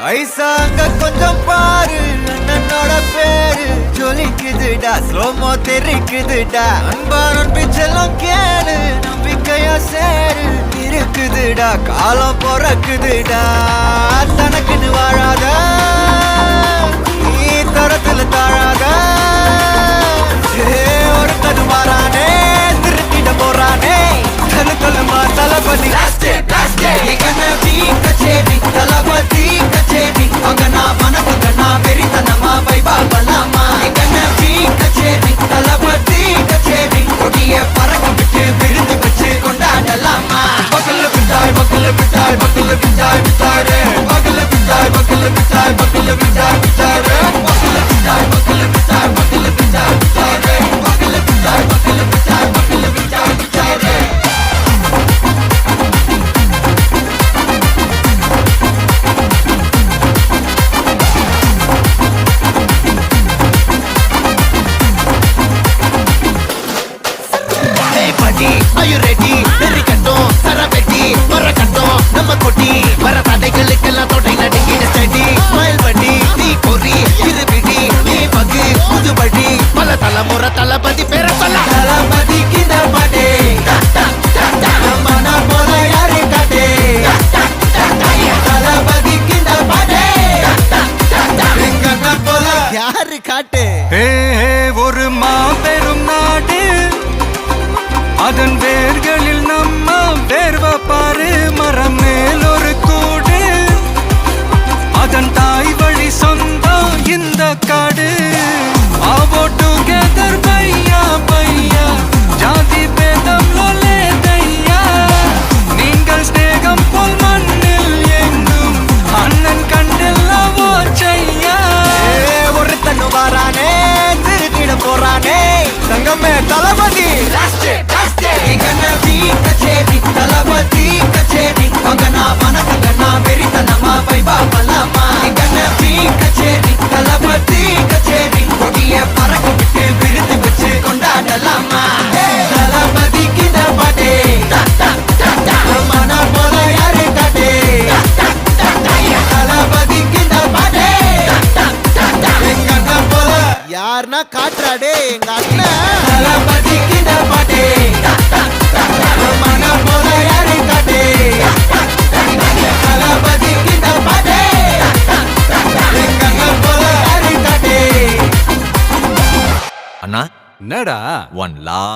ஐசாங்க கொஞ்சம் பாரு அண்ணனோட பேரு ஜொலிக்குதுடா ஸ்லோமோ தெரிக்குதுடா அன்பான பிச்செல்லாம் கேளு நம்பிக்கையா சேரு இருக்குதுடா காலம் பொறக்குதுடா தனக்குன்னு வாழாத நீ தரத்துல தாழாத ஒருத்தது மாறானே திருட்டிட போறானே தலுக்கலுமா தளபதி தளபதி கச்சேரி அங்கனா மனக்கு கண்ணா வெறித்தனமா வைபா பலாமா கண்ணி கச்சேரி தளபதி கச்சேரி கொடிய பறக்க விட்டு விருந்து வச்சு கொண்டாடலாமா பக்கல்ல விட்டாய் பக்கல்ல விட்டாய் பக்கல்ல விட்டாய் விட்டாரே பக்கல்ல விட்டாய் பக்கல்ல விட்டாய் பக்கல்ல விட்டாய் விட்டாரே பக்கல்ல விட்டாய் பக்கல்ல விட்டாய் பக்கல்ல விட்டாய் விட்டாரே பக்கல்ல விட்டாய் பக்கல்ல விட்டாய் பக்கல்ல விட்டாய் விட்டாரே Are you ready? Very கட்டும் சரபெட்டி வர கட்டும் நம்ம கொட்டி வர தடைகளுக்கெல்லாம் தொடை நடுங்கிட ஸ்டடி ஸ்மைல் பண்ணி நீ பொறி இருபிடி நீ பகு புதுபடி பல தலைமுறை தளபதி பேர சொல்ல தளபதி கிந்த பாட்டே மன போல யாரு காட்டே தளபதி கிந்த பாட்டே எங்க போல யாரு காட்டு ஒரு மாபெரும் நாடு அதன் வேர்களில் நம்ம வேர்வ பாரு மரம் மேல் ஒரு கூடு அதன் தாய் வழி சொந்தம் இந்த காடு ஆவோ டுகெதர் பையா பையா ஜாதி பேதம் லோலே தையா நீங்கள் ஸ்நேகம் போல் மண்ணில் எங்கும் அண்ணன் கண்டெல்லாவோ செய்யா ஒருத்தன் வாரானே திருத்திட போறானே தங்கமே தளபதி தளபதி கச்சேரி அங்கனா மனக்கு கண்ணா வெறித்தனமா வைபா பலாமா கண்ணி கச்சேரி தளபதி கச்சேரி கொடிய பறக்க விட்டு விருந்து வச்சு கொண்டாடலாமா தளபதி கிந்த பாட்டே மன போல யாரு காட்டே தளபதி கிந்த பாட்டே எங்க அண்ணன் போல யாருன்னா காட்டுறாடே எங்க அண்ணன் தளபதி கிந்த பாட்டே மன போல யாரு காட்டே தளபதி கிந்த பாட்டே எங்க அண்ணன் போல யாரு காட்டே அண்ணா என்னடா ஒன் லா